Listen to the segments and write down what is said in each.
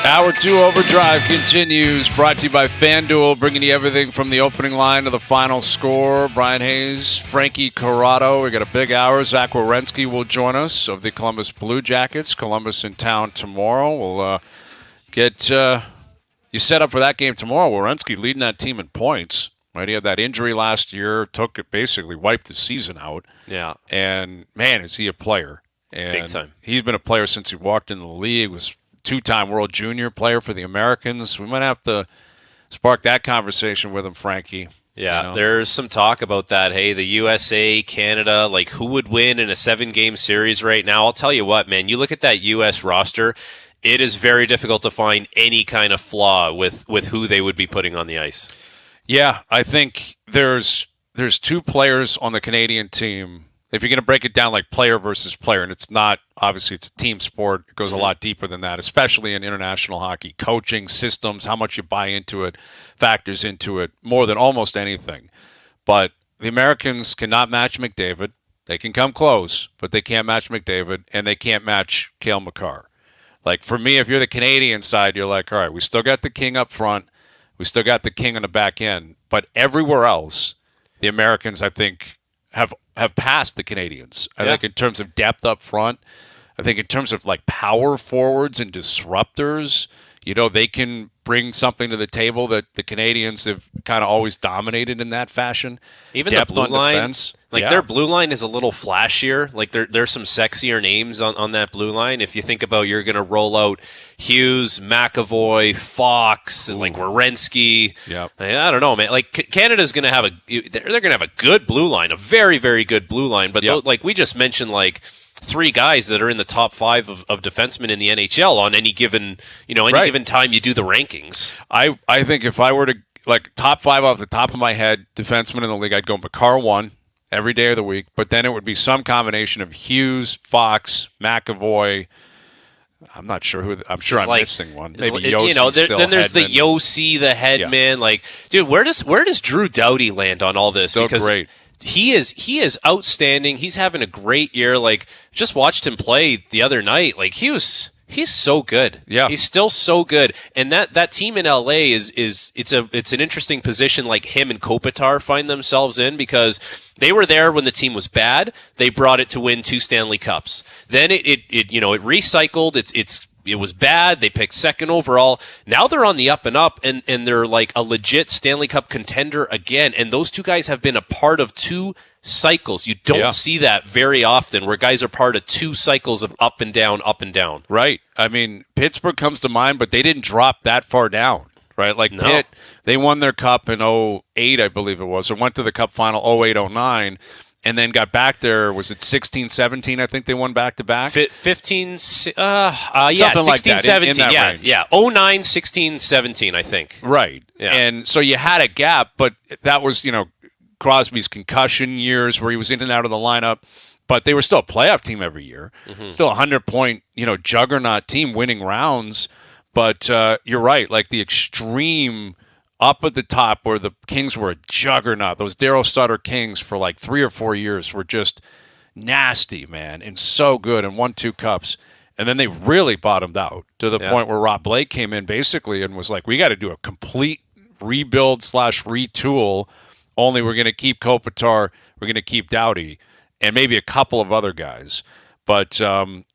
Hour 2 Overdrive continues, brought to you by FanDuel, bringing you everything from the opening line to the final score. Brian Hayes, Frankie, Corrado. We got a big hour. Zach Werenski will join us of the Columbus Blue Jackets. Columbus in town tomorrow. We'll get you set up for that game tomorrow. Werenski leading that team in points. Right, he had that injury last year, took it, basically wiped the season out. Yeah. And, man, is he a player. And big time. He's been a player since he walked into the league, was two-time World Junior player for the Americans. We might have to spark that conversation with him, Frankie. Yeah, you know? There's some talk about that. Hey, the USA, Canada, like who would win in a 7-game series right now? I'll tell you what, man, you look at that U.S. roster, it is very difficult to find any kind of flaw with who they would be putting on the ice. Yeah, I think there's two players on the Canadian team. If you're going to break it down like player versus player, and it's not, obviously it's a team sport, it goes a lot deeper than that, especially in international hockey. Coaching, systems, how much you buy into it, factors into it more than almost anything. But the Americans cannot match McDavid. They can come close, but they can't match McDavid, and they can't match Cale Makar. Like, for me, if you're the Canadian side, you're like, all right, we still got the king up front. We still got the king on the back end. But everywhere else, the Americans, I think, have passed the Canadians. I think in terms of depth up front, I think in terms of like power forwards and disruptors, you know, they can bring something to the table that the Canadians have kind of always dominated in that fashion. Even depth the blue on line, defense, their blue line is a little flashier. Like there's some sexier names on that blue line. If you think about, you're going to roll out Hughes, McAvoy, Fox, and like Werenski. Yeah, I don't know, man. Like Canada's going to have they're going to have a good blue line, a very, very good blue line. But like we just mentioned, like 3 guys that are in the top 5 of defensemen in the NHL on any given given time you do the rankings. I think if I were to like top 5 off the top of my head defensemen in the league, I'd go Makar 1 every day of the week, but then it would be some combination of Hughes, Fox, McAvoy. I'm not sure who. I'm sure I'm missing one. Maybe Yossi. Then there's the Yossi, the Headman. Like, dude, where does Drew Doughty land on all this? Still great. He is outstanding. He's having a great year. Like, just watched him play the other night. Like, he's so good. Yeah, he's still so good. And that team in LA it's an interesting position. Like him and Kopitar find themselves in, because they were there when the team was bad. They brought it to win 2 Stanley Cups. Then it recycled. It was bad. They picked 2nd overall. Now they're on the up and up, and they're like a legit Stanley Cup contender again. And those 2 guys have been a part of 2 cycles. You don't see that very often, where guys are part of 2 cycles of up and down, up and down. Right. I mean, Pittsburgh comes to mind, but they didn't drop that far down. Right. Like Pitt, they won their cup in 2008, I believe it was, or went to the cup final 2008-2009. And then got back there, was it 16-17? I think they won back-to-back? 15, 16, like 17. Range. Yeah. 09, 16, 17, I think. Right. Yeah. And so you had a gap, but that was, Crosby's concussion years where he was in and out of the lineup. But they were still a playoff team every year. Mm-hmm. Still a 100-point, juggernaut team winning rounds. But you're right, like the extreme up at the top where the Kings were a juggernaut. Those Darryl Sutter Kings for like 3 or 4 years were just nasty, man, and so good, and won 2 cups. And then they really bottomed out to the point where Rob Blake came in basically and was like, we got to do a complete rebuild / retool. Only we're going to keep Kopitar, we're going to keep Doughty, and maybe a couple of other guys. But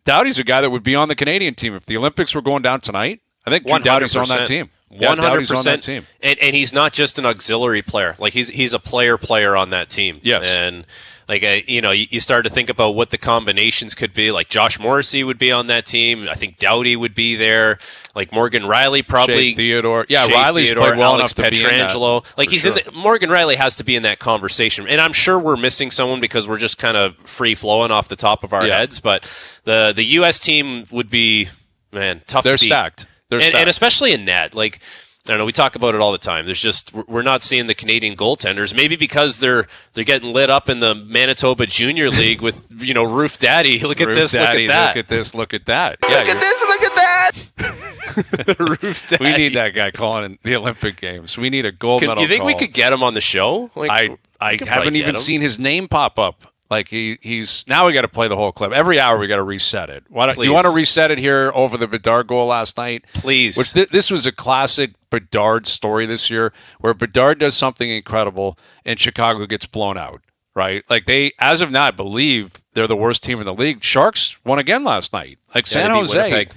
Doughty's a guy that would be on the Canadian team. If the Olympics were going down tonight, I think Drew Doughty's on that team. 100%. On that team. And he's not just an auxiliary player. Like, he's a player on that team. Yes. And, like, you start to think about what the combinations could be. Like, Josh Morrissey would be on that team. I think Doughty would be there. Like, Morgan Riley probably. Shea Theodore. Yeah, Shea Riley's Theodore, played well Alex enough to be in that. Like, he's in Morgan Riley has to be in that conversation. And I'm sure we're missing someone because we're just kind of free-flowing off the top of our heads. But the U.S. team would be, man, tough to beat. They're stacked. And especially in net, like, I don't know, we talk about it all the time. There's just, we're not seeing the Canadian goaltenders, maybe because they're getting lit up in the Manitoba Junior League with, Roof Daddy. Look at this, look at that. Look at this, look at that. Yeah, look at this, look at that. Roof Daddy. We need that guy calling in the Olympic Games. We need a gold medal You think call. we could get him on the show? Like, I haven't even seen his name pop up Like he's now we got to play the whole clip. Every hour we got to reset it. Do you want to reset it here over the Bedard goal last night? Please. Which this was a classic Bedard story this year, where Bedard does something incredible and Chicago gets blown out. Right? Like they, as of now, I believe they're the worst team in the league. Sharks won again last night. Like San Jose,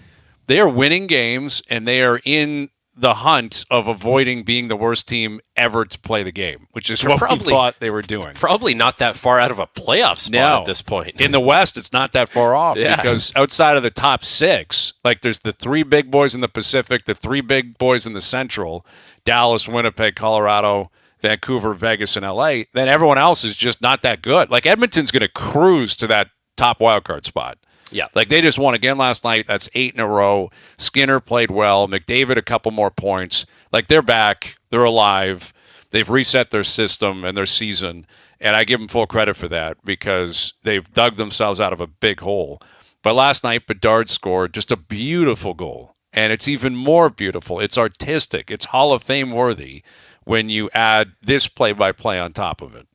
they are winning games and they are in the hunt of avoiding being the worst team ever to play the game, which is what we thought they were doing. Probably not that far out of a playoff spot at this point. In the West, it's not that far off because outside of the top 6, like there's the 3 big boys in the Pacific, the 3 big boys in the Central, Dallas, Winnipeg, Colorado, Vancouver, Vegas, and LA, then everyone else is just not that good. Like Edmonton's going to cruise to that top wildcard spot. Yeah. Like they just won again last night. That's 8 in a row. Skinner played well. McDavid a couple more points. Like they're back. They're alive. They've reset their system and their season. And I give them full credit for that because they've dug themselves out of a big hole. But last night, Bedard scored just a beautiful goal. And it's even more beautiful. It's artistic. It's Hall of Fame worthy when you add this play-by-play on top of it.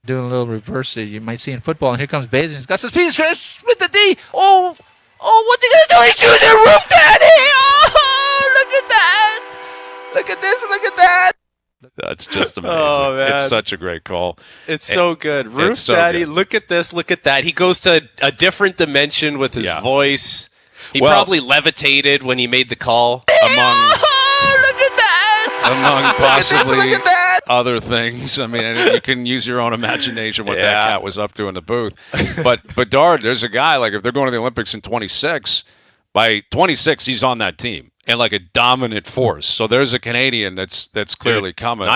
Doing a little reverse that you might see in football, and here comes Bazin. He's got some speed, split the D. Oh, what's he gonna do? He's shooting the roof, Daddy! Oh, look at that! Look at this, look at that! That's just amazing. Oh, man. It's such a great call. It's so good. Roof so Daddy, good. look at this, look at that. He goes to a different dimension with his voice. He probably levitated when he made the call. Among possibly other things. I mean, you can use your own imagination what that cat was up to in the booth. But Bedard, there's a guy, like if they're going to the Olympics in 26, by 26, he's on that team and like a dominant force. So there's a Canadian that's clearly coming.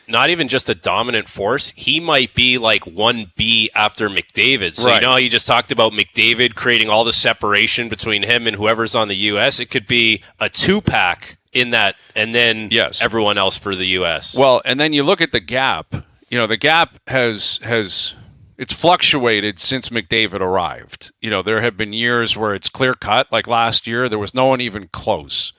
Not even just a dominant force. He might be like 1B after McDavid. So you know how you just talked about McDavid creating all the separation between him and whoever's on the U.S.? It could be a 2-pack in that, and then everyone else for the U.S. Well, and then you look at the gap. You know, the gap has it's fluctuated since McDavid arrived. You know, there have been years where it's clear cut. Like last year, there was no one even close.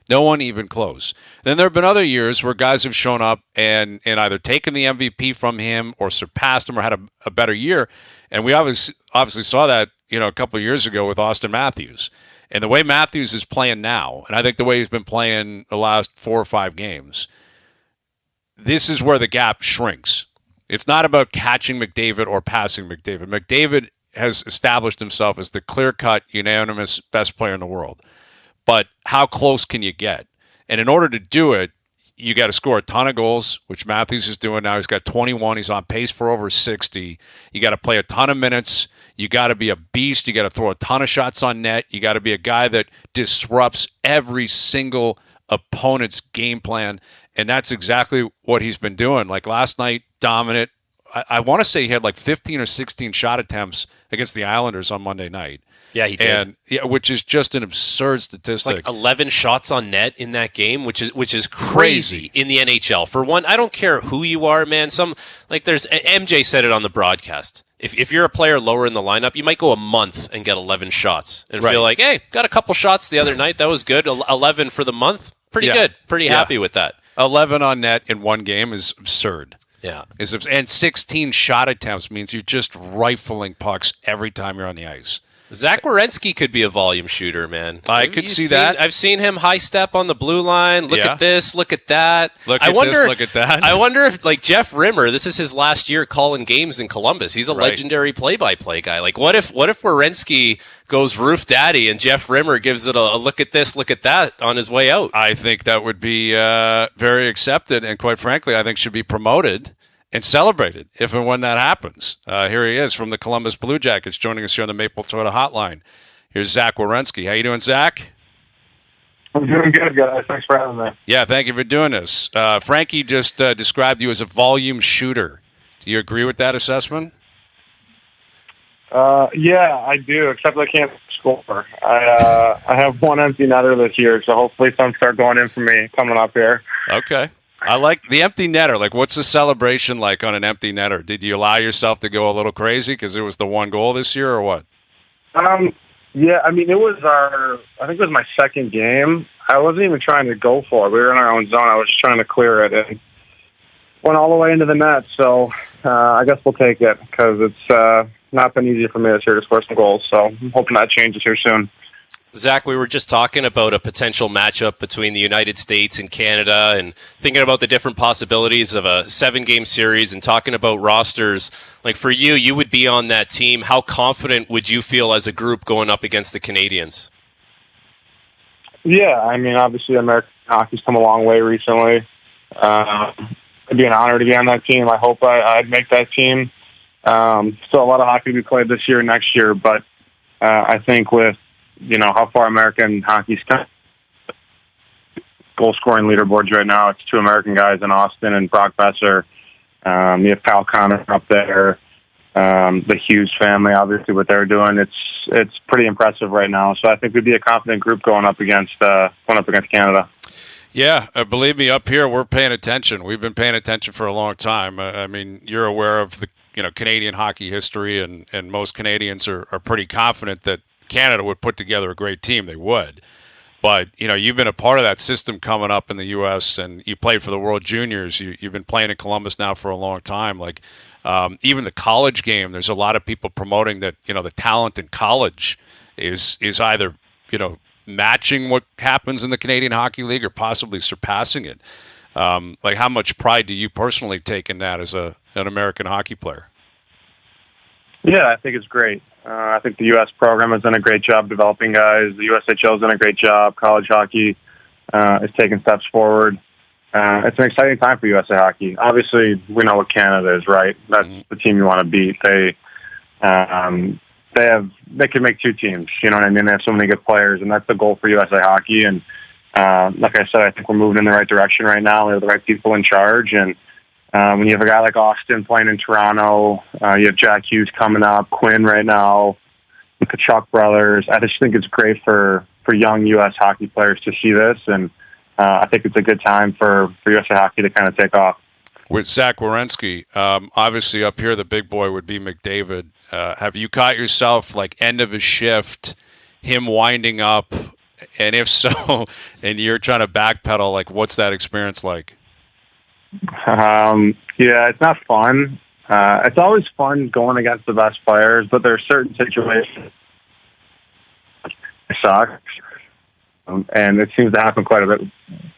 No one even close. Then there have been other years where guys have shown up and either taken the MVP from him or surpassed him or had a better year. And we obviously saw that, you know, a couple of years ago with Austin Matthews. And the way Matthews is playing now, and I think the way he's been playing the last 4 or 5 games, this is where the gap shrinks. It's not about catching McDavid or passing McDavid. McDavid has established himself as the clear-cut, unanimous best player in the world. But how close can you get? And in order to do it, you got to score a ton of goals, which Matthews is doing now. He's got 21. He's on pace for over 60. You got to play a ton of minutes. You got to be a beast. You got to throw a ton of shots on net. You got to be a guy that disrupts every single opponent's game plan. And that's exactly what he's been doing. Like last night, dominant. I want to say he had like 15 or 16 shot attempts against the Islanders on Monday night. Yeah, he did. And which is just an absurd statistic. Like 11 shots on net in that game, which is crazy in the NHL. For one, I don't care who you are, man. There's MJ said it on the broadcast. If you're a player lower in the lineup, you might go a month and get 11 shots and feel like, hey, got a couple shots the other night. That was good. 11 for the month. Pretty good. Pretty happy with that. 11 on net in one game is absurd. Yeah. And 16 shot attempts means you're just rifling pucks every time you're on the ice. Zach Werenski could be a volume shooter, man. I could see that. I've seen him high step on the blue line. Look at this. Look at that. Look at this. Look at that. I wonder if, like, Jeff Rimmer, this is his last year calling games in Columbus. He's a legendary play-by-play guy. Like, what if Werenski goes roof daddy and Jeff Rimmer gives it a look at this, look at that on his way out? I think that would be very accepted, and quite frankly, I think should be promoted and celebrated if and when that happens. Here he is from the Columbus Blue Jackets, joining us here on the Maple Toyota Hotline. Here's Zach Werenski. How you doing, Zach? I'm doing good, guys. Thanks for having me. Yeah, thank you for doing this. Frankie just described you as a volume shooter. Do you agree with that assessment? Yeah, I do, except I can't score. I have one empty netter this year, so hopefully some start going in for me coming up here. Okay. I like the empty netter. Like, what's the celebration like on an empty netter? Did you allow yourself to go a little crazy because it was the one goal this year, or what? Yeah, I mean, I think it was my second game. I wasn't even trying to go for it. We were in our own zone. I was just trying to clear it and went all the way into the net. So I guess we'll take it because not been easy for me this year to score some goals. So I'm hoping that changes here soon. Zach, we were just talking about a potential matchup between the United States and Canada and thinking about the different possibilities of a 7-game series and talking about rosters. Like for you, you would be on that team. How confident would you feel as a group going up against the Canadians? Yeah, I mean, obviously American hockey's come a long way recently. It'd be an honor to be on that team. I hope I'd make that team. Still a lot of hockey to be played this year and next year, but I think with how far American hockey's come, goal-scoring leaderboards right now, it's 2 American guys in Austin and Brock Besser. You have Kyle Connor up there. The Hughes family, obviously, what they're doing, it's pretty impressive right now. So I think we'd be a confident group going up against Canada. Yeah, believe me, up here we're paying attention. We've been paying attention for a long time. I mean, you're aware of the Canadian hockey history, and most Canadians are pretty confident that Canada would put together a great team. They would. But, you've been a part of that system coming up in the U.S., and you played for the World Juniors. You've been playing in Columbus now for a long time. Like, even the college game, there's a lot of people promoting that, the talent in college is either, matching what happens in the Canadian Hockey League or possibly surpassing it. Like, how much pride do you personally take in that as an American hockey player? Yeah, I think it's great. I think the U.S. program has done a great job developing guys. The USHL has done a great job. College hockey is taking steps forward. It's an exciting time for USA Hockey. Obviously, we know what Canada is, right? That's the team you want to beat. They can make 2 teams. You know what I mean? They have so many good players, and that's the goal for USA Hockey. And like I said, I think we're moving in the right direction right now. We have the right people in charge, and when you have a guy like Austin playing in Toronto, you have Jack Hughes coming up, Quinn right now, the Kachuk brothers. I just think it's great for young U.S. hockey players to see this, and I think it's a good time for USA Hockey to kind of take off. With Zach Werenski, obviously up here the big boy would be McDavid. Have you caught yourself, like, end of his shift, him winding up, and if so, and you're trying to backpedal, like, what's that experience like? Yeah, it's not fun. It's always fun going against the best players, but there are certain situations it sucks. And it seems to happen quite a bit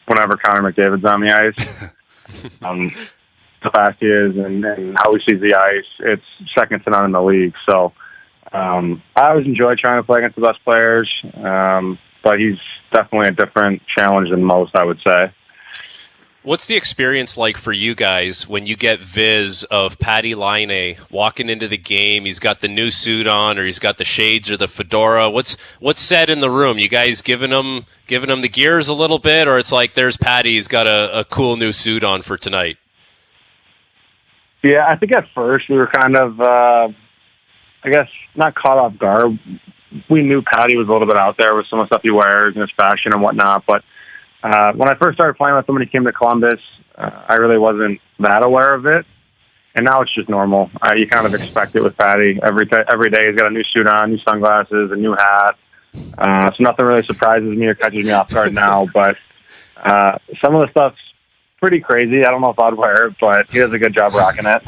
whenever Connor McDavid's on the ice. How fast he is and how he sees the ice, it's second to none in the league. So I always enjoy trying to play against the best players, but he's definitely a different challenge than most, I would say. What's the experience like for you guys when you get viz of Patty Laine walking into the game? He's got the new suit on, or he's got the shades or the fedora. What's said in the room? You guys giving him the gears a little bit, or it's like there's Patty, he's got a cool new suit on for tonight? Yeah, I think at first we were kind of, I guess, not caught off guard. We knew Patty was a little bit out there with some of the stuff he wears and his fashion and whatnot, but when I first started playing with him when he came to Columbus, I really wasn't that aware of it. And now it's just normal. You kind of expect it with Patty. Every day he's got a new suit on, new sunglasses, a new hat. So nothing really surprises me or catches me off guard now. But some of the stuff's pretty crazy. I don't know if I'd wear it, but he does a good job rocking it.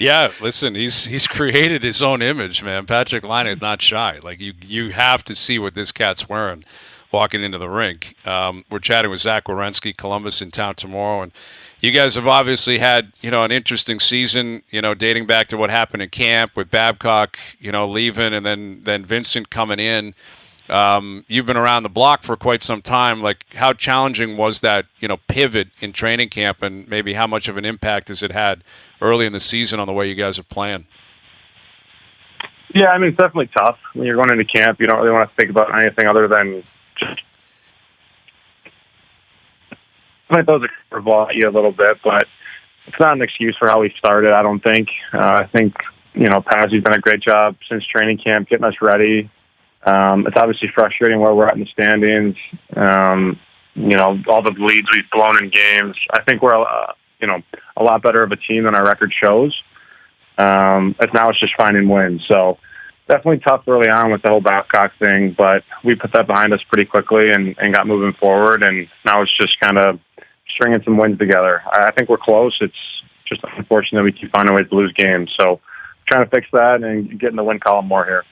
Yeah, listen, he's created his own image, man. Patrick Laine is not shy. Like, you have to see what this cat's wearing walking into the rink. We're chatting with Zach Werenski, Columbus in town tomorrow, and you guys have obviously had, an interesting season, dating back to what happened in camp with Babcock, leaving, and then Vincent coming in. You've been around the block for quite some time. Like, how challenging was that, pivot in training camp, and maybe how much of an impact has it had early in the season on the way you guys are playing? Yeah, I mean, it's definitely tough. When you're going into camp, you don't really want to think about anything other than just, I think those are curveball at you a little bit, but it's not an excuse for how we started, I don't think. I think, Pazzy's done a great job since training camp getting us ready. It's obviously frustrating where we're at in the standings. All the leads we've blown in games. I think we're, a lot better of a team than our record shows. Now it's just finding wins. So definitely tough early on with the whole Babcock thing, but we put that behind us pretty quickly and got moving forward. And now it's just kind of stringing some wins together. I think we're close. It's just unfortunate we keep finding ways to lose games. So trying to fix that and get in the win column more here.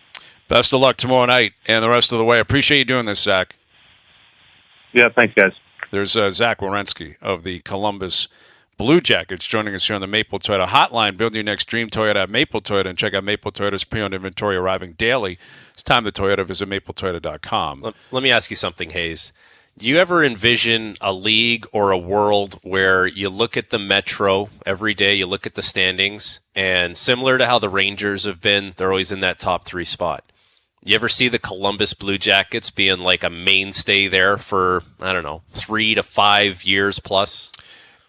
Best of luck tomorrow night and the rest of the way. I appreciate you doing this, Zach. Yeah, thanks, guys. There's Zach Werenski of the Columbus Blue Jackets joining us here on the Maple Toyota Hotline. Build your next dream Toyota at Maple Toyota and check out Maple Toyota's pre-owned inventory arriving daily. It's time to Toyota. Visit mapletoyota.com. Let me ask you something, Hayes. Do you ever envision a league or a world where you look at the Metro every day, you look at the standings, and similar to how the Rangers have been, they're always in that top 3 spot? You ever see the Columbus Blue Jackets being like a mainstay there for, 3 to 5 years plus?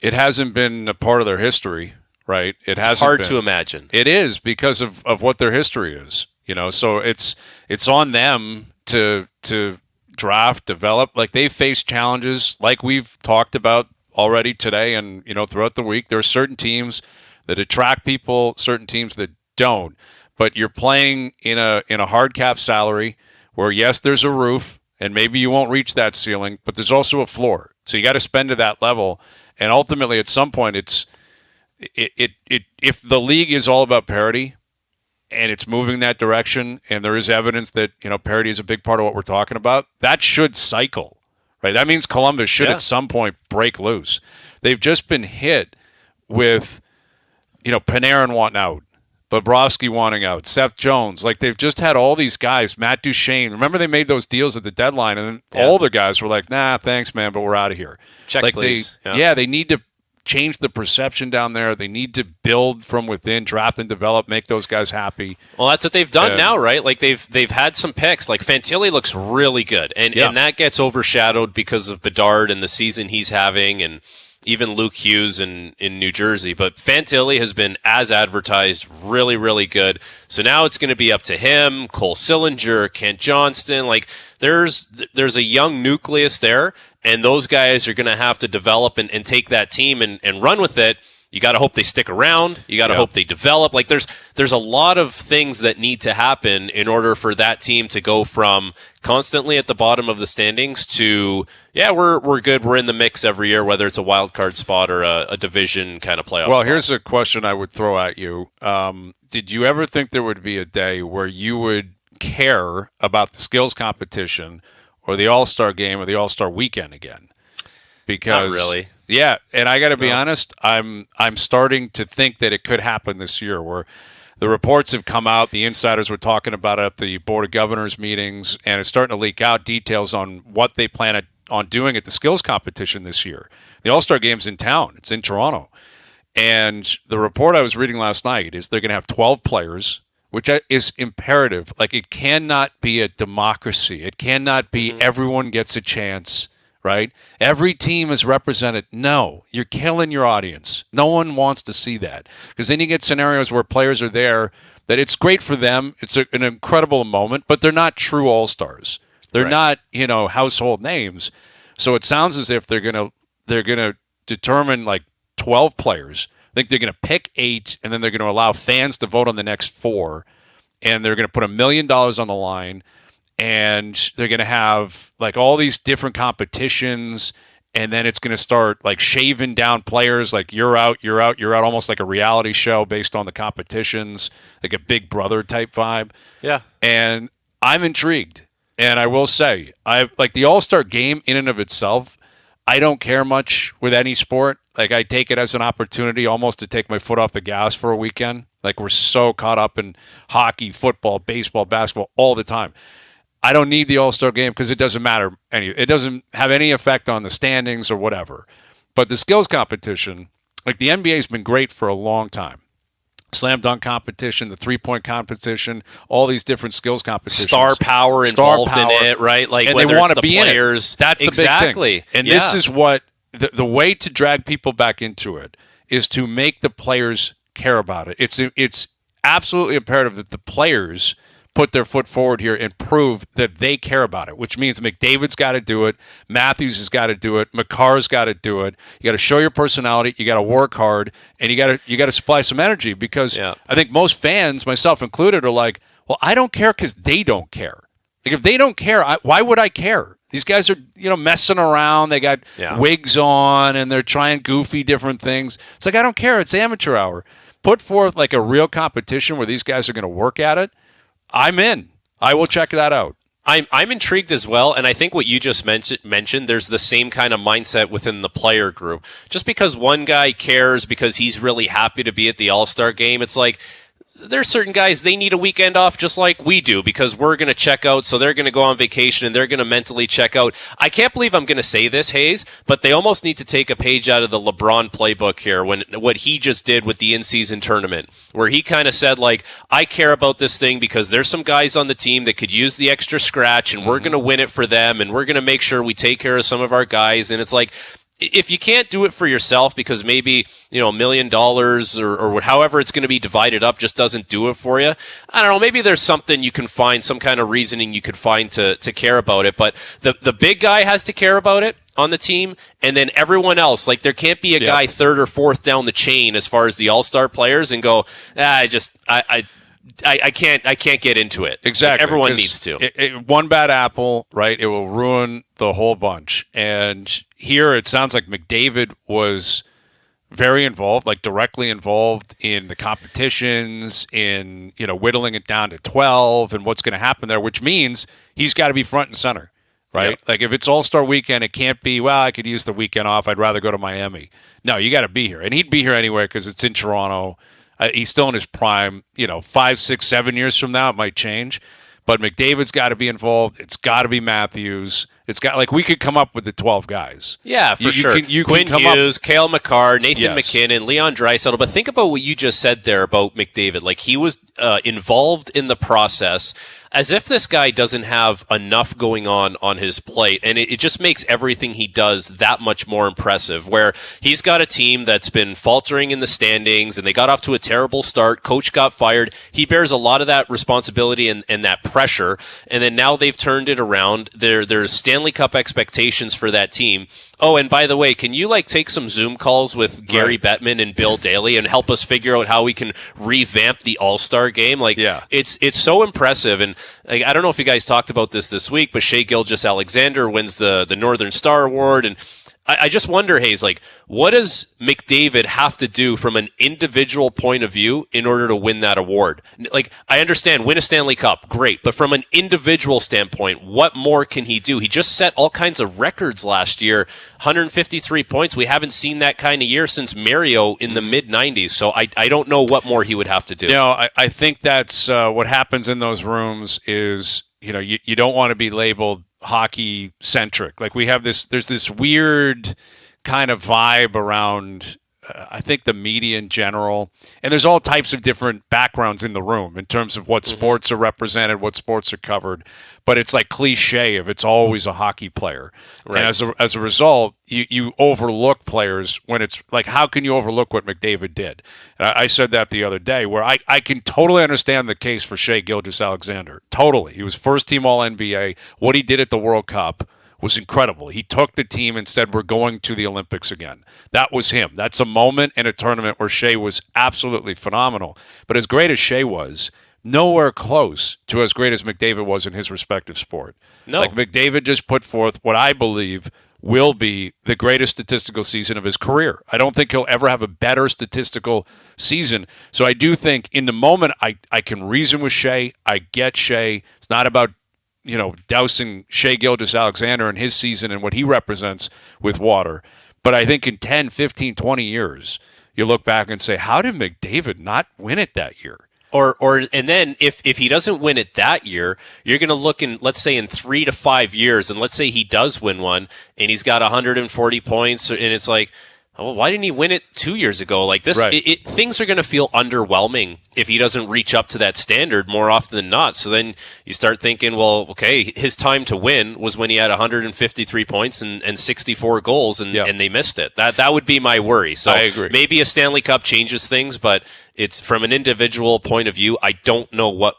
It hasn't been a part of their history, right? It's hard to imagine. It is because of what their history is, So it's on them to draft, develop. Like, they face challenges like we've talked about already today and, throughout the week. There are certain teams that attract people, certain teams that don't. But you're playing in a hard cap salary where, yes, there's a roof and maybe you won't reach that ceiling, but there's also a floor. So you got to spend to that level. And ultimately, at some point, if the league is all about parity and it's moving that direction, and there is evidence that parity is a big part of what we're talking about, that should cycle, right? That means Columbus should at some point break loose. They've just been hit with Panarin wanting out, Bobrovsky wanting out, Seth Jones. Like, they've just had all these guys, Matt Duchene. Remember, they made those deals at the deadline, and then all the guys were like, nah, thanks, man, but we're out of here. Check, please. They need to change the perception down there. They need to build from within, draft and develop, make those guys happy. Well, that's what they've done now, right? Like, they've had some picks. Like, Fantilli looks really good, and that gets overshadowed because of Bedard and the season he's having, and even Luke Hughes in New Jersey. But Fantilli has been, as advertised, really, really good. So now it's going to be up to him, Cole Sillinger, Kent Johnston. Like, there's a young nucleus there, and those guys are going to have to develop and take that team and run with it. You got to hope they stick around. You got to hope they develop. Like, there's a lot of things that need to happen in order for that team to go from constantly at the bottom of the standings to, we're good. We're in the mix every year, whether it's a wild card spot or a division kind of playoff spot. Here's a question I would throw at you. Did you ever think there would be a day where you would care about the skills competition or the All-Star game or the All-Star weekend again? Because not really. Yeah, and I got to be honest, I'm starting to think that it could happen this year, where the reports have come out, the insiders were talking about it at the Board of Governors meetings, and it's starting to leak out details on what they plan on doing at the skills competition this year. The All-Star game's in town. It's in Toronto. And the report I was reading last night is they're going to have 12 players, which is imperative. Like, it cannot be a democracy. It cannot be everyone gets a chance. Right? Every team is represented. No, you're killing your audience. No one wants to see that, because then you get scenarios where players are there that it's great for them. It's an incredible moment, but they're not true all-stars. They're not, household names. So it sounds as if they're gonna determine like 12 players. I think they're gonna pick 8, and then they're gonna allow fans to vote on the next 4, and they're gonna put $1 million on the line. And they're going to have like all these different competitions, and then it's going to start like shaving down players, like you're out, almost like a reality show based on the competitions, like a Big Brother type vibe. Yeah. And I'm intrigued. And I will say, I like the All-Star game in and of itself. I don't care much with any sport. Like, I take it as an opportunity almost to take my foot off the gas for a weekend. Like, we're so caught up in hockey, football, baseball, basketball all the time. I don't need the All-Star game because it doesn't matter. It doesn't have any effect on the standings or whatever. But the skills competition, like the NBA has been great for a long time. Slam dunk competition, the three-point competition, all these different skills competitions. Star power involved in it, right? Like, and whether they want to the be players, in it. That's the exactly. big thing. And this is what the way to drag people back into it is to make the players care about it. It's absolutely imperative that the players put their foot forward here and prove that they care about it, which means McDavid's got to do it, Matthews has got to do it, McCarr's got to do it. You got to show your personality, you got to work hard, and you got to supply some energy, because I think most fans, myself included, are like, well, I don't care because they don't care. Like, if they don't care, why would I care? These guys are, messing around. They got wigs on, and they're trying goofy different things. It's like, I don't care. It's amateur hour. put forth like a real competition where these guys are going to work at it, I'm in. I will check that out. I'm intrigued as well, and I think what you just mentioned, there's the same kind of mindset within the player group. Just because one guy cares because he's really happy to be at the All-Star game, it's like there's certain guys, they need a weekend off just like we do because we're going to check out, so they're going to go on vacation and they're going to mentally check out. I can't believe I'm going to say this, Hayes, but they almost need to take a page out of the LeBron playbook here when what he just did with the in-season tournament, where he kind of said, like, I care about this thing because there's some guys on the team that could use the extra scratch and we're going to win it for them and we're going to make sure we take care of some of our guys. And it's like, if you can't do it for yourself because maybe, $1 million or however it's going to be divided up just doesn't do it for you, I don't know, maybe there's something you can find, some kind of reasoning you could find to care about it. But the big guy has to care about it on the team, and then everyone else, like there can't be a guy third or fourth down the chain as far as the all-star players and go, I can't get into it. Exactly. Everyone needs to. One bad apple, right? It will ruin the whole bunch. And here it sounds like McDavid was very involved, like directly involved in the competitions, in, whittling it down to 12 and what's going to happen there, which means he's got to be front and center, right? Yep. Like if it's All-Star weekend, it can't be, well, I could use the weekend off. I'd rather go to Miami. No, you got to be here. And he'd be here anyway because it's in Toronto. He's still in his prime. 5, 6, 7 years from now, it might change. But McDavid's got to be involved. It's got to be Matthews. It's got we could come up with the 12 guys. Yeah, for sure. Quinn Hughes, Cale Makar, Nathan McKinnon, Leon Draisaitl. But think about what you just said there about McDavid. Like he was involved in the process, as if this guy doesn't have enough going on his plate. And it just makes everything he does that much more impressive, where he's got a team that's been faltering in the standings and they got off to a terrible start. Coach got fired. He bears a lot of that responsibility and that pressure. And then now they've turned it around. There's Stanley Cup expectations for that team. Oh, and by the way, can you take some Zoom calls with Gary Bettman and Bill Daly and help us figure out how we can revamp the All-Star game? It's so impressive. And I don't know if you guys talked about this week, but Shai Gilgeous-Alexander wins the Northern Star Award. And I just wonder, Hayes, what does McDavid have to do from an individual point of view in order to win that award? I understand, win a Stanley Cup, great. But from an individual standpoint, what more can he do? He just set all kinds of records last year, 153 points. We haven't seen that kind of year since Mario in the mid-90s. So I don't know what more he would have to do. I think that's what happens in those rooms is, you don't want to be labeled hockey centric. there's this weird kind of vibe around I think the media in general, and there's all types of different backgrounds in the room in terms of what sports are represented, what sports are covered, but it's like cliche if it's always a hockey player. Right. And as a result, you overlook players when it's like, how can you overlook what McDavid did? And I said that the other day, where I can totally understand the case for Shai Gilgeous-Alexander. Totally. He was first team All-NBA. What he did at the World Cup was incredible. He took the team and said, we're going to the Olympics again. That was him. That's a moment in a tournament where Shai was absolutely phenomenal. But as great as Shai was, nowhere close to as great as McDavid was in his respective sport. No. McDavid just put forth what I believe will be the greatest statistical season of his career. I don't think he'll ever have a better statistical season. So I do think in the moment I can reason with Shai. I get Shai. It's not about dousing Shai Gilgeous-Alexander and his season and what he represents with water. But I think in 10, 15, 20 years, you look back and say, how did McDavid not win it that year? And then if he doesn't win it that year, you're going to look in, let's say in 3 to 5 years, and let's say he does win one and he's got 140 points, and it's like, well, why didn't he win it 2 years ago? Like this, right. Things are going to feel underwhelming if he doesn't reach up to that standard more often than not. So then you start thinking, well, okay, his time to win was when he had 153 points and 64 goals, and they missed it. That would be my worry. So I agree. Maybe a Stanley Cup changes things, but it's from an individual point of view, I don't know what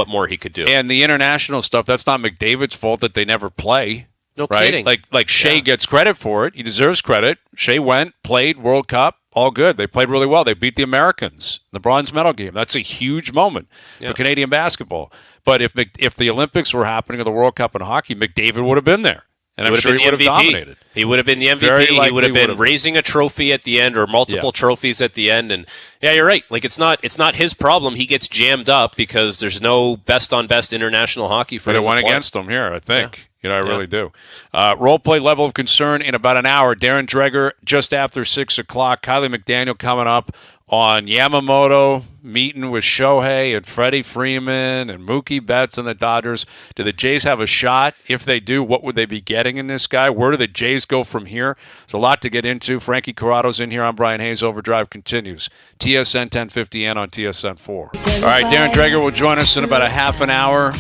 more he could do. And the international stuff, that's not McDavid's fault that they never play. No right? kidding. Like Shai gets credit for it. He deserves credit. Shai went, played World Cup, all good. They played really well. They beat the Americans in the bronze medal game. That's a huge moment for Canadian basketball. But if the Olympics were happening or the World Cup in hockey, McDavid would have been there. And I'm sure he would have dominated. He would have been the MVP. Very He would have been would've. raising a trophy at the end or multiple trophies at the end. And yeah, you're right. Like it's not his problem. He gets jammed up because there's no best on best international hockey for him. But it went against him here, I think. I really do. Role play level of concern in about an hour. Darren Dreger just after 6 o'clock. Kiley McDaniel coming up on Yamamoto, meeting with Shohei and Freddie Freeman and Mookie Betts and the Dodgers. Do the Jays have a shot? If they do, what would they be getting in this guy? Where do the Jays go from here? There's a lot to get into. Frankie Corrado's in here. I'm Bryan Hayes. OverDrive continues. TSN 1050N on TSN 4. All right, Darren Dreger will join us in about a half an hour.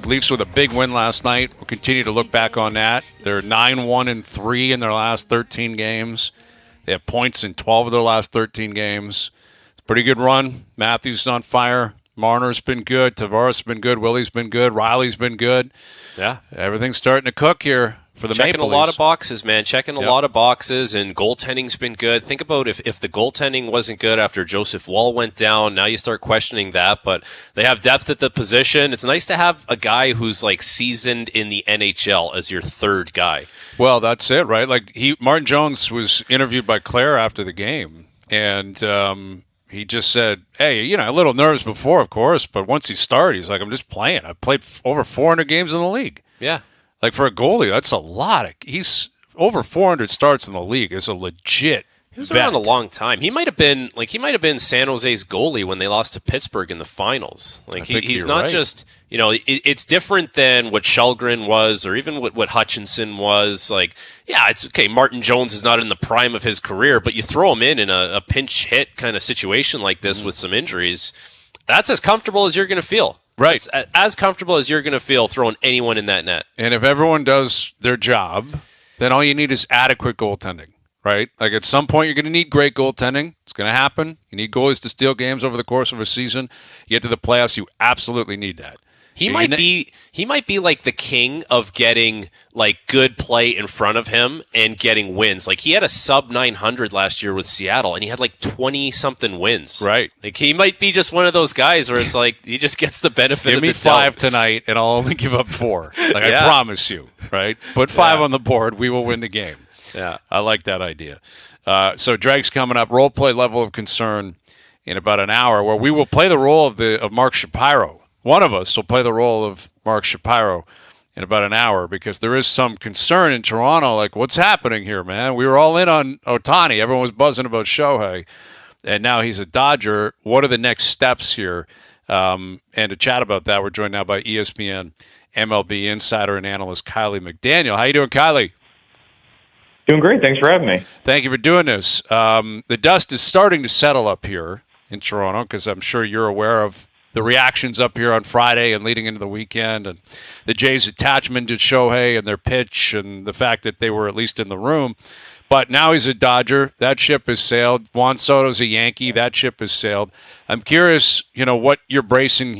Leafs with a big win last night. We'll continue to look back on that. They're 9-1-3 in their last 13 games. They have points in 12 of their last 13 games. It's a pretty good run. Matthews is on fire. Marner's been good. Tavares has been good. Willie's been good. Riley's been good. Yeah. Everything's starting to cook here for the Checking Maple a lot Leafs. of boxes, man. Checking a lot of boxes, and goaltending's been good. Think about if the goaltending wasn't good after Joseph Wall went down, now you start questioning that, but they have depth at the position. It's nice to have a guy who's like seasoned in the NHL as your third guy. Well, that's it, right? Like Martin Jones was interviewed by Claire after the game, and he just said, hey, a little nervous before, of course, but once he started, he's like, I'm just playing. I've played over 400 games in the league. Yeah. Like for a goalie, that's a lot. He's over 400 starts in the league. Is a legit. He was around a long time. He might have been San Jose's goalie when they lost to Pittsburgh in the finals. Like he's not right. Just it's different than what Shelgren was or even what Hutchinson was. Like it's okay. Martin Jones is not in the prime of his career, but you throw him in a pinch hit kind of situation like this with some injuries. That's as comfortable as you're going to feel. Right. It's as comfortable as you're going to feel throwing anyone in that net. And if everyone does their job, then all you need is adequate goaltending, right? Like at some point, you're going to need great goaltending. It's going to happen. You need goalies to steal games over the course of a season. You get to the playoffs, you absolutely need that. He might be like the king of getting like good play in front of him and getting wins. Like he had a sub 900 last year with Seattle, and he had like 20 something wins. Right. Like he might be just one of those guys where it's like he just gets the benefit Give of the me 5 tonight, and I'll only give up 4. Like I promise you. Right. Put 5 on the board. We will win the game. Yeah. I like that idea. So Drake's coming up. Role play level of concern in about an hour, where we will play the role of Mark Shapiro. One of us will play the role of Mark Shapiro in about an hour because there is some concern in Toronto. Like, what's happening here, man? We were all in on Ohtani. Everyone was buzzing about Shohei, and now he's a Dodger. What are the next steps here? And to chat about that, we're joined now by ESPN MLB insider and analyst Kiley McDaniel. How you doing, Kiley? Doing great. Thanks for having me. Thank you for doing this. The dust is starting to settle up here in Toronto because I'm sure you're aware of the reactions up here on Friday and leading into the weekend, and the Jays' attachment to Shohei and their pitch and the fact that they were at least in the room. But now he's a Dodger. That ship has sailed. Juan Soto's a Yankee. That ship has sailed. I'm curious, what you're bracing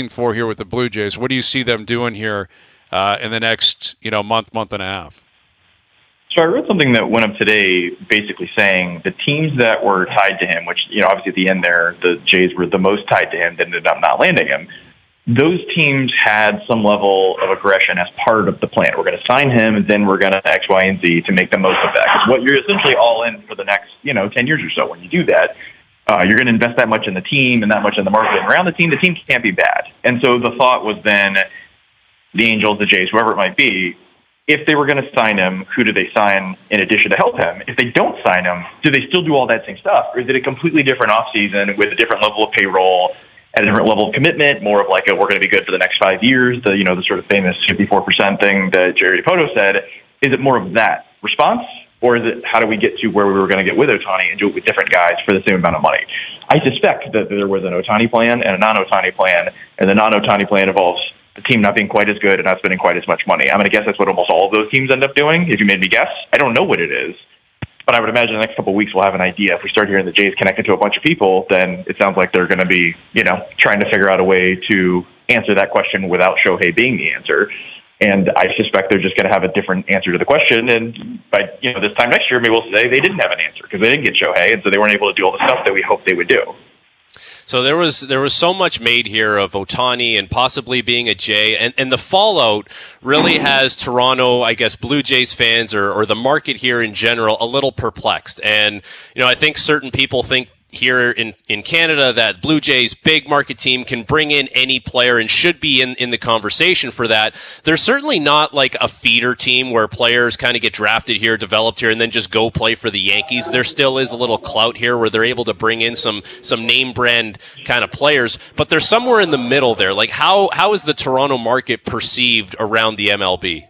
for here with the Blue Jays. What do you see them doing here in the next, month and a half? So I read something that went up today basically saying the teams that were tied to him, which, obviously at the end there, the Jays were the most tied to him that ended up not landing him. Those teams had some level of aggression as part of the plan. We're going to sign him, and then we're going to X, Y, and Z to make the most of that. Because what you're essentially all in for the next, 10 years or so when you do that. You're going to invest that much in the team and that much in the marketing around the team. The team can't be bad. And so the thought was then the Angels, the Jays, whoever it might be, if they were going to sign him, who do they sign in addition to help him? If they don't sign him, do they still do all that same stuff? Or is it a completely different offseason with a different level of payroll and a different level of commitment, more of like we're going to be good for the next 5 years, the sort of famous 54% thing that Jerry Dipoto said? Is it more of that response? Or is it how do we get to where we were going to get with Ohtani and do it with different guys for the same amount of money? I suspect that there was an Ohtani plan and a non-Ohtani plan, and the non-Ohtani plan involves the team not being quite as good and not spending quite as much money. I'm going to guess that's what almost all of those teams end up doing, if you made me guess. I don't know what it is, but I would imagine the next couple of weeks we'll have an idea. If we start hearing the Jays connected to a bunch of people, then it sounds like they're going to be, trying to figure out a way to answer that question without Shohei being the answer. And I suspect they're just going to have a different answer to the question. And by this time next year, maybe we'll say they didn't have an answer because they didn't get Shohei, and so they weren't able to do all the stuff that we hoped they would do. So there was so much made here of Ohtani and possibly being a Jay, and the fallout really has Toronto, I guess, Blue Jays fans or the market here in general a little perplexed. And I think certain people think here in Canada that Blue Jays, big market team, can bring in any player and should be in the conversation for that. They're certainly not like a feeder team where players kind of get drafted here, developed here, and then just go play for the Yankees. There still is a little clout here where they're able to bring in some name brand kind of players, but they're somewhere in the middle there. Like how is the Toronto market perceived around the MLB?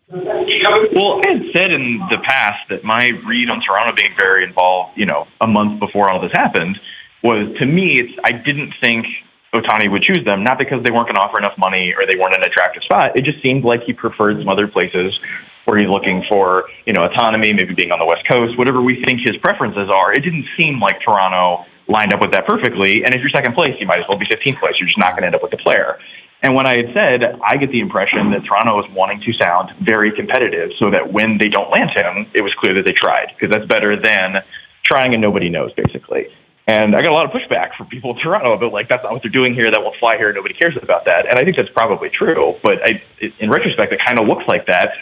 Well, I had said in the past that my read on Toronto being very involved, a month before all this happened, was, to me, I didn't think Ohtani would choose them, not because they weren't going to offer enough money or they weren't in an attractive spot. It just seemed like he preferred some other places where he's looking for, autonomy, maybe being on the West Coast, whatever we think his preferences are. It didn't seem like Toronto lined up with that perfectly. And if you're second place, you might as well be 15th place. You're just not going to end up with the player. And when I had said, I get the impression that Toronto is wanting to sound very competitive so that when they don't land him, it was clear that they tried, because that's better than trying and nobody knows, basically. And I got a lot of pushback from people in Toronto about, that's not what they're doing here, that won't fly here, nobody cares about that. And I think that's probably true, but in retrospect, it kind of looks like that,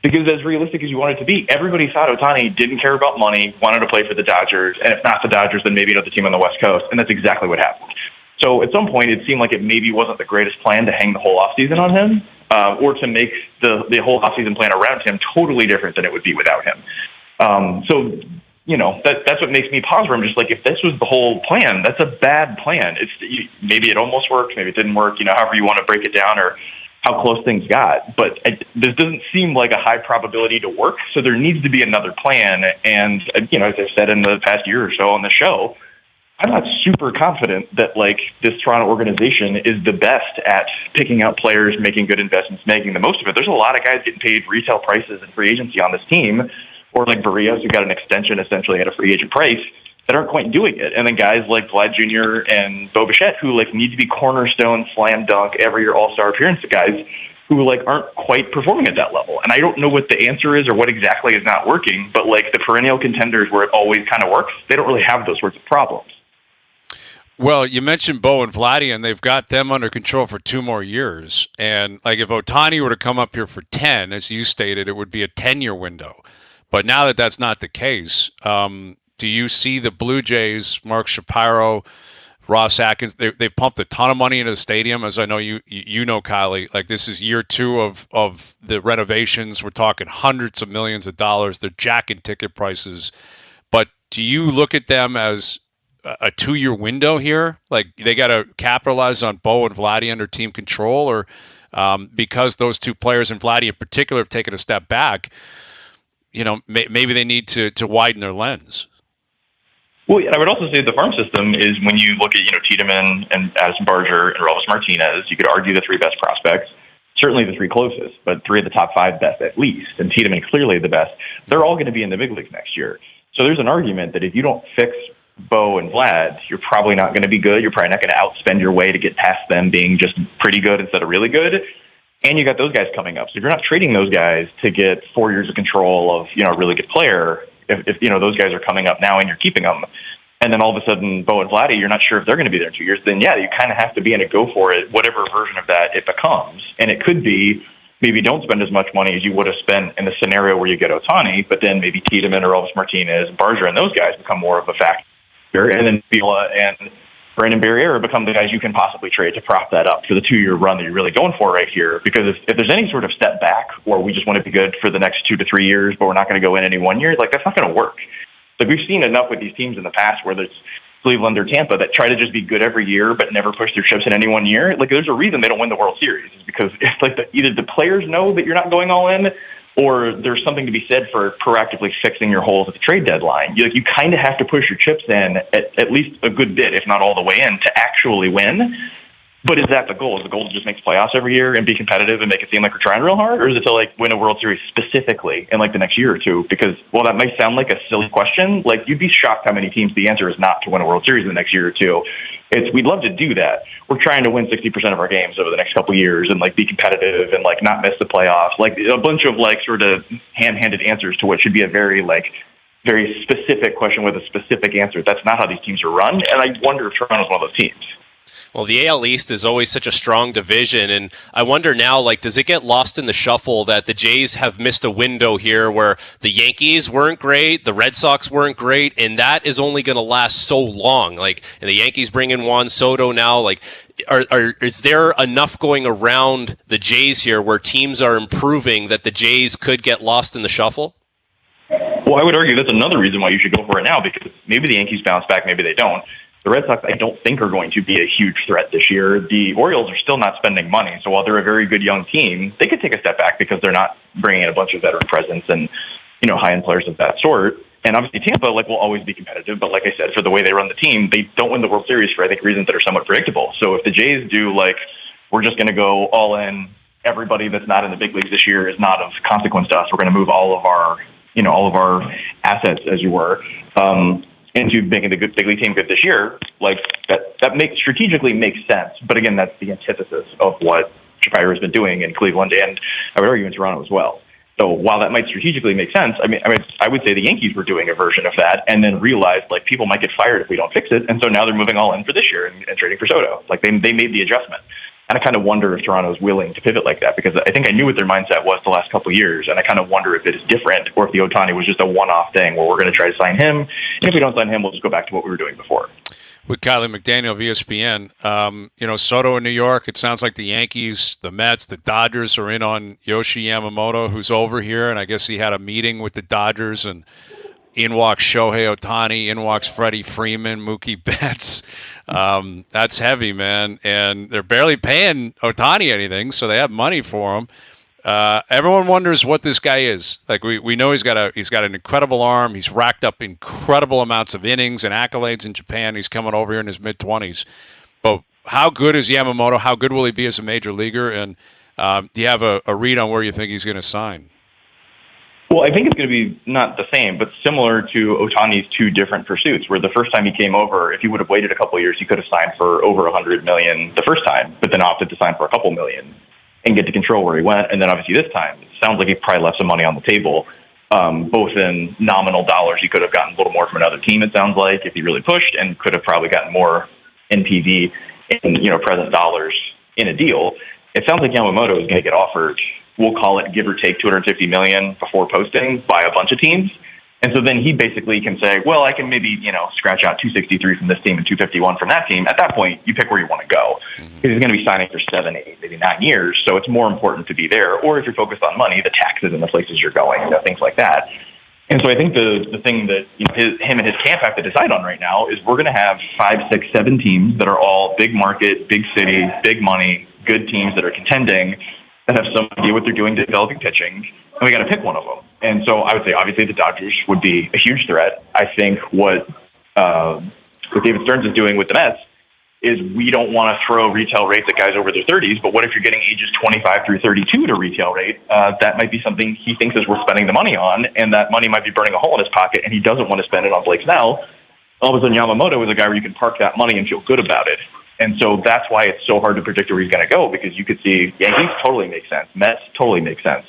because as realistic as you want it to be, everybody thought Ohtani didn't care about money, wanted to play for the Dodgers, and if not the Dodgers, then maybe another team on the West Coast, and that's exactly what happened. So at some point, it seemed like it maybe wasn't the greatest plan to hang the whole offseason on him, or to make the whole offseason plan around him totally different than it would be without him. That's what makes me pause where I'm just like, if this was the whole plan, that's a bad plan. Maybe it almost worked, maybe it didn't work, however you want to break it down or how close things got. But this doesn't seem like a high probability to work, so there needs to be another plan. And, as I've said in the past year or so on the show, I'm not super confident that this Toronto organization is the best at picking out players, making good investments, making the most of it. There's a lot of guys getting paid retail prices and free agency on this team, or like Barrios, who got an extension essentially at a free agent price, that aren't quite doing it. And then guys like Vlad Jr. and Bo Bichette, who need to be cornerstone, slam dunk, every year all-star appearance guys, who aren't quite performing at that level. And I don't know what the answer is or what exactly is not working, but the perennial contenders where it always kind of works, they don't really have those sorts of problems. Well, you mentioned Bo and Vladdy, and they've got them under control for 2 more years. And if Ohtani were to come up here for 10, as you stated, it would be a 10-year window. But now that that's not the case, do you see the Blue Jays, Mark Shapiro, Ross Atkins, they've pumped a ton of money into the stadium, as I know you know, Kiley. This is year 2 of the renovations. We're talking hundreds of millions of dollars. They're jacking ticket prices. But do you look at them as a 2-year window here? They got to capitalize on Bo and Vladdy under team control, or because those 2 players, and Vladdy in particular, have taken a step back, maybe they need to widen their lens. Well, I would also say the farm system is, when you look at, Tiedemann and Addison Barger and Rolfs Martinez, you could argue the 3 best prospects, certainly the 3 closest, but 3 of the top 5 best at least, and Tiedemann clearly the best. They're all going to be in the big leagues next year. So there's an argument that if you don't fix Bo and Vlad, you're probably not going to be good. You're probably not going to outspend your way to get past them being just pretty good instead of really good. And you got those guys coming up. So if you're not trading those guys to get 4 years of control of, a really good player, if those guys are coming up now and you're keeping them, and then all of a sudden Bo and Vladdy, you're not sure if they're going to be there in 2 years, then yeah, you kind of have to be in a go for it, whatever version of that it becomes. And it could be, maybe don't spend as much money as you would have spent in the scenario where you get Ohtani, but then maybe Tiedemann or Rolfs Martinez, Barger, and those guys become more of a factor. And then Vila and Brandon Barriera become the guys you can possibly trade to prop that up for the 2-year run that you're really going for right here. Because if there's any sort of step back, or we just want to be good for the next 2 to 3 years, but we're not going to go in any 1 year, that's not going to work. We've seen enough with these teams in the past, whether it's Cleveland or Tampa, that try to just be good every year but never push their chips in any 1 year. There's a reason they don't win the World Series. It's because either the players know that you're not going all in, or there's something to be said for proactively fixing your holes at the trade deadline. You kind of have to push your chips in at least a good bit, if not all the way in, to actually win. But is that the goal? Is the goal to just make the playoffs every year and be competitive and make it seem like we're trying real hard? Or is it to win a World Series specifically in the next year or 2? Because while that might sound like a silly question, you'd be shocked how many teams the answer is not to win a World Series in the next year or 2. We'd love to do that. We're trying to win 60% of our games over the next couple of years and be competitive and not miss the playoffs. A bunch of sort of ham-handed answers to what should be a very very specific question with a specific answer. That's not how these teams are run, and I wonder if Toronto's one of those teams. Well, the AL East is always such a strong division, and I wonder now, like, does it get lost in the shuffle that the Jays have missed a window here where the Yankees weren't great, the Red Sox weren't great, and that is only going to last so long? Like, and the Yankees bring in Juan Soto now, like, is there enough going around the Jays here where teams are improving that the Jays could get lost in the shuffle? Well, I would argue that's another reason why you should go for it now, because maybe the Yankees bounce back, maybe they don't. The Red Sox, I don't think, are going to be a huge threat this year. The Orioles are still not spending money, so while they're a very good young team, they could take a step back because they're not bringing in a bunch of veteran presence and, you know, high-end players of that sort. And obviously Tampa, like, will always be competitive, but like I said, for the way they run the team, they don't win the World Series for, I think, reasons that are somewhat predictable. So if the Jays do, like, we're just going to go all in, everybody that's not in the big leagues this year is not of consequence to us, we're going to move all of our assets, as you were, into making the big league team good this year, like that strategically makes sense. But again, that's the antithesis of what Shapiro has been doing in Cleveland, and I would argue in Toronto as well. So while that might strategically make sense, I would say the Yankees were doing a version of that, and then realized, like, people might get fired if we don't fix it, and so now they're moving all in for this year and trading for Soto. Like, they made the adjustment. And I kind of wonder if Toronto is willing to pivot like that, because I think I knew what their mindset was the last couple of years, and I kind of wonder if it is different, or if the Ohtani was just a one-off thing where we're going to try to sign him, and if we don't sign him, we'll just go back to what we were doing before. With Kiley McDaniel of ESPN, Soto in New York, it sounds like the Yankees, the Mets, the Dodgers are in on Yoshi Yamamoto, who's over here, and I guess he had a meeting with the Dodgers, and in walks Shohei Ohtani, in walks Freddie Freeman, Mookie Betts. That's heavy, man. And they're barely paying Ohtani anything, so they have money for him. Everyone wonders what this guy is. Like, we know he's got an incredible arm. He's racked up incredible amounts of innings and accolades in Japan. He's coming over here in his mid-20s. But how good is Yamamoto? How good will he be as a major leaguer? And do you have a read on where you think he's going to sign? Well, I think it's going to be not the same, but similar to Ohtani's two different pursuits, where the first time he came over, if he would have waited a couple of years, he could have signed for over $100 million the first time, but then opted to sign for a couple million and get to control where he went. And then obviously this time, it sounds like he probably left some money on the table, both in nominal dollars. He could have gotten a little more from another team, it sounds like, if he really pushed, and could have probably gotten more NPV in, present dollars in a deal. It sounds like Yamamoto is going to get offered, we'll call it give or take $250 million before posting by a bunch of teams. And so then he basically can say, well, I can maybe, scratch out 263 from this team and 251 from that team. At that point, you pick where you want to go. Because he's going to be signing for 7, 8, maybe 9 years. So it's more important to be there. Or if you're focused on money, the taxes and the places you're going, things like that. And so I think the thing that him and his camp have to decide on right now is we're going to have 5, 6, 7 teams that are all big market, big city, big money, good teams that are contending, that have some idea what they're doing developing pitching, and we got to pick one of them. And so I would say, obviously, the Dodgers would be a huge threat. I think what David Stearns is doing with the Mets is we don't want to throw retail rates at guys over their 30s, but what if you're getting ages 25 through 32 to retail rate? That might be something he thinks is worth spending the money on, and that money might be burning a hole in his pocket, and he doesn't want to spend it on Blake Snell. All of a sudden, Yamamoto is a guy where you can park that money and feel good about it. And so that's why it's so hard to predict where he's going to go, because you could see Yankees totally make sense. Mets totally make sense.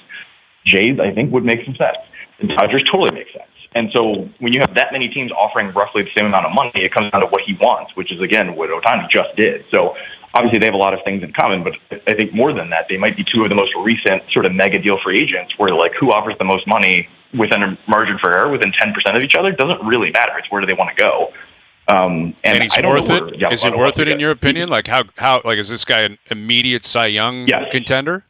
Jays, I think, would make some sense. The Dodgers totally make sense. And so when you have that many teams offering roughly the same amount of money, it comes down to what he wants, which is, again, what Ohtani just did. So obviously they have a lot of things in common, but I think more than that, they might be two of the most recent sort of mega deal free agents where, like, who offers the most money within a margin for error within 10% of each other doesn't really matter. It's where do they want to go. And he's worth it? Is he worth it in your opinion? Like, how is this guy an immediate Cy Young contender?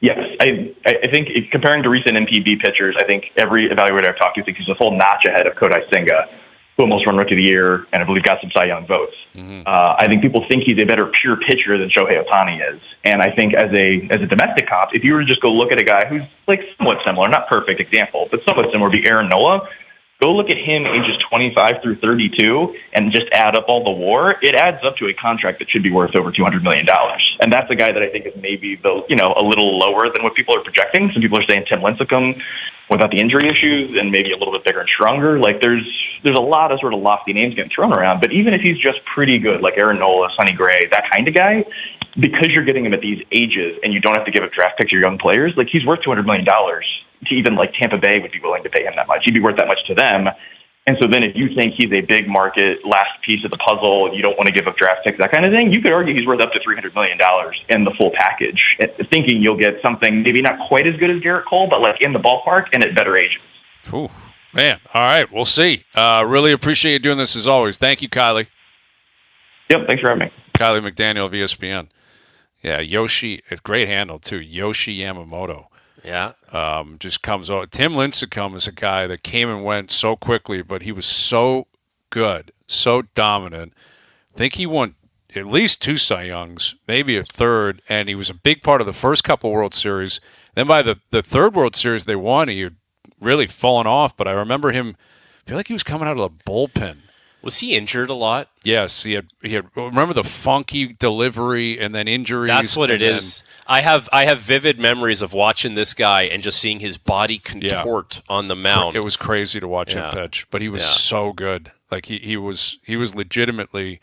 Yes. I think comparing to recent NPB pitchers, I think every evaluator I've talked to thinks he's a full notch ahead of Kodai Senga, who almost won Rookie of the Year and I believe got some Cy Young votes. Mm-hmm. I think people think he's a better pure pitcher than Shohei Ohtani is. And I think as a domestic comp, if you were to just go look at a guy who's like somewhat similar, not perfect example, but somewhat similar, be Aaron Nola. Go look at him ages 25 through 32 and just add up all the WAR. It adds up to a contract that should be worth over $200 million. And that's a guy that I think is maybe a little lower than what people are projecting. Some people are saying Tim Lincecum without the injury issues and maybe a little bit bigger and stronger. Like there's a lot of sort of lofty names getting thrown around. But even if he's just pretty good, like Aaron Nola, Sonny Gray, that kind of guy, because you're getting him at these ages and you don't have to give up draft picks to your young players, like he's worth $200 million to even like Tampa Bay would be willing to pay him that much. He'd be worth that much to them. And so then if you think he's a big market last piece of the puzzle, you don't want to give up draft picks, that kind of thing, you could argue he's worth up to $300 million in the full package, thinking you'll get something maybe not quite as good as Garrett Cole, but like in the ballpark and at better agents. Ooh, man. All right. We'll see. Really appreciate you doing this as always. Thank you, Kiley. Yep. Thanks for having me. Kiley McDaniel of ESPN. Yeah, Yoshi, it's a great handle too. Yoshi Yamamoto. Yeah. Just comes over. Tim Lincecum is a guy that came and went so quickly, but he was so good, so dominant. I think he won at least 2 Cy Youngs, maybe a third, and he was a big part of the first couple World Series. Then by the third World Series they won, he had really fallen off, but I remember him, I feel like he was coming out of the bullpen. Was he injured a lot? Yes, he had. Remember the funky delivery and then injuries. That's what it is. I have vivid memories of watching this guy and just seeing his body contort on the mound. It was crazy to watch him pitch, but he was so good. Like he was legitimately,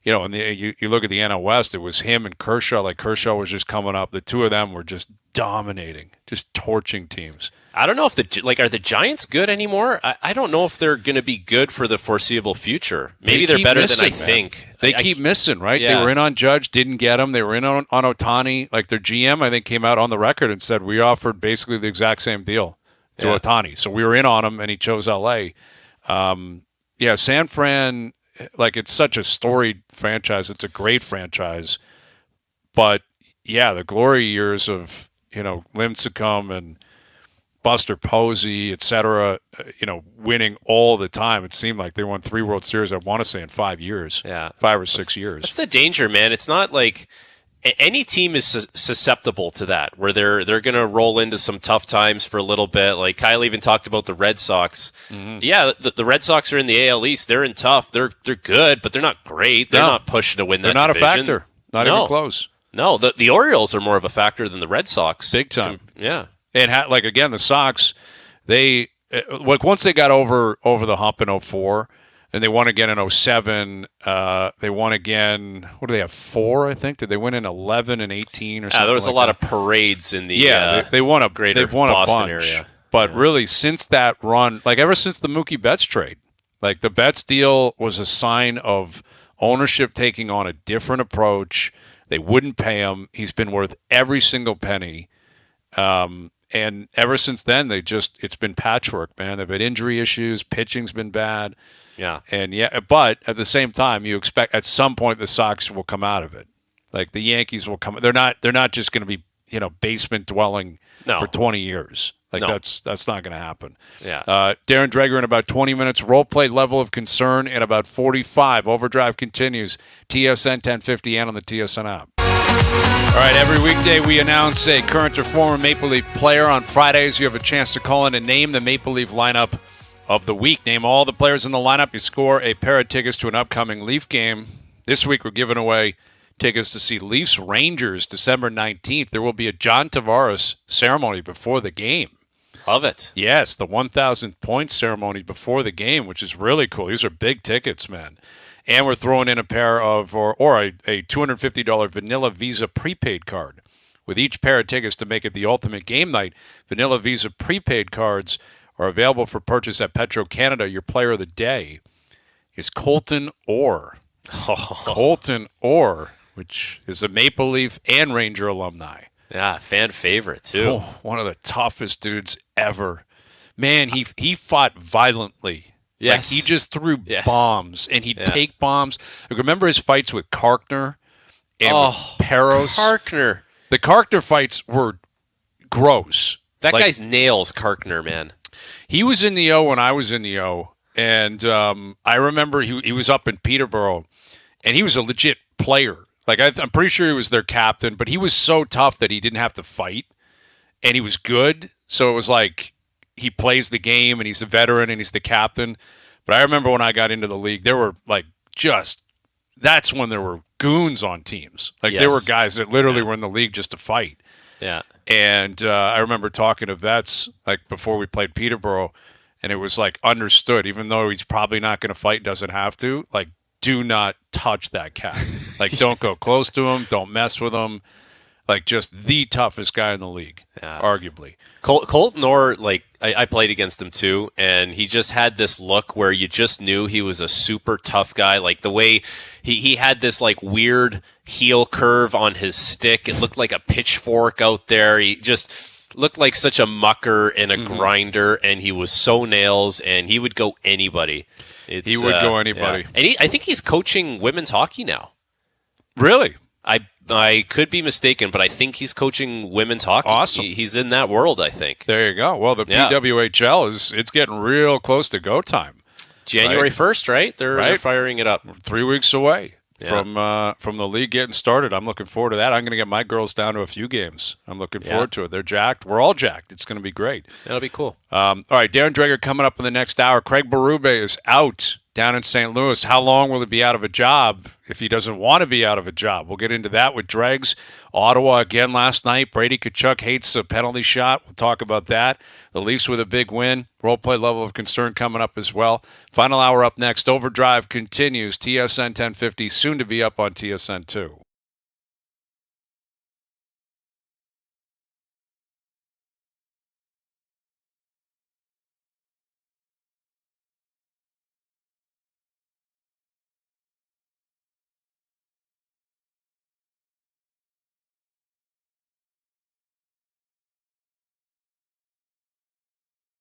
and you look at the NL West, it was him and Kershaw. Like Kershaw was just coming up. The two of them were just dominating, just torching teams. I don't know if are the Giants good anymore? I don't know if they're going to be good for the foreseeable future. Maybe they're better than I think. They keep missing, right? Yeah. They were in on Judge, didn't get him. They were in on Ohtani. Like their GM, I think, came out on the record and said, we offered basically the exact same deal to Ohtani. So we were in on him, and he chose L.A. San Fran, like it's such a storied franchise. It's a great franchise. But, the glory years of, Lincecum and Buster Posey, et cetera, winning all the time. It seemed like they won 3 World Series, I want to say, in 5 years. Yeah. 5 or 6 years. That's the danger, man. It's not like any team is susceptible to that, where they're going to roll into some tough times for a little bit. Like Kyle even talked about the Red Sox. Mm-hmm. Yeah, the Red Sox are in the AL East. They're in tough. They're good, but they're not great. They're not pushing to win that division. They're not a factor. Not even close. No, the Orioles are more of a factor than the Red Sox. Big time. Yeah. And again, the Sox, they once they got over the hump in 04, and they won again in 07. They won again. What do they have? 4, I think. Did they win in 11 and 18 or something? There was a lot of parades in the they won a greater they've won Boston a bunch. Area. But really, since that run, like ever since the Mookie Betts trade, like the Betts deal was a sign of ownership taking on a different approach. They wouldn't pay him. He's been worth every single penny. And ever since then, it's been patchwork, man. They've had injury issues. Pitching's been bad. Yeah. And but at the same time, you expect at some point the Sox will come out of it. Like the Yankees will come. They're not just going to be, basement dwelling for 20 years. Like that's not going to happen. Yeah. Darren Dreger in about 20 minutes. Role play level of concern in about 45. Overdrive continues. TSN 1050 and on the TSN app. All right, every weekday we announce a current or former Maple Leaf player. On Fridays, you have a chance to call in and name the Maple Leaf lineup of the week. Name all the players in the lineup. You score a pair of tickets to an upcoming Leaf game. This week we're giving away tickets to see Leafs Rangers December 19th. There will be a John Tavares ceremony before the game. Love it. Yes, the 1,000 point ceremony before the game, which is really cool. These are big tickets, man. And we're throwing in a pair of, or a $250 Vanilla Visa prepaid card. With each pair of tickets to make it the ultimate game night, Vanilla Visa prepaid cards are available for purchase at Petro-Canada. Your player of the day is Colton Orr. Colton Orr, which is a Maple Leaf and Ranger alumni. Yeah, fan favorite, too. One of the toughest dudes ever. Man, he fought violently. Yes. Like he just threw bombs, and he'd take bombs. Like, remember his fights with Karkner and with Peros? Karkner. The Karkner fights were gross. That guy's nails, Karkner, man. He was in the O when I was in the O, and I remember he was up in Peterborough, and he was a legit player. Like I'm pretty sure he was their captain, but he was so tough that he didn't have to fight, and he was good. So it was like he plays the game, and he's a veteran, and he's the captain. But I remember when I got into the league, there were that's when there were goons on teams. Like there were guys that literally were in the league just to fight. Yeah. And I remember talking to vets like before we played Peterborough, and it was like understood, even though he's probably not going to fight, doesn't have to, like, do not touch that cat. Like, don't go close to him. Don't mess with him. like just the toughest guy in the league, arguably. Colton Orr, like I played against him too, and he just had this look where you just knew he was a super tough guy. Like the way he had this like weird heel curve on his stick. It looked like a pitchfork out there. He just looked like such a mucker and a grinder, and he was so nails, and he would go anybody. He would go anybody. Yeah. And I think he's coaching women's hockey now. Really? I could be mistaken, but I think he's coaching women's hockey. Awesome. He's in that world, I think. There you go. Well, the PWHL it's getting real close to go time. January 1st, right? They're firing it up. 3 weeks away from the league getting started. I'm looking forward to that. I'm going to get my girls down to a few games. I'm looking forward to it. They're jacked. We're all jacked. It's going to be great. That'll be cool. All right, Darren Dreger coming up in the next hour. Craig Berube is out down in St. Louis. How long will he be out of a job if he doesn't want to be out of a job? We'll get into that with Dregs. Ottawa again last night. Brady Tkachuk hates a penalty shot. We'll talk about that. The Leafs with a big win. Role play level of concern coming up as well. Final hour up next. Overdrive continues. TSN 1050, soon to be up on TSN 2.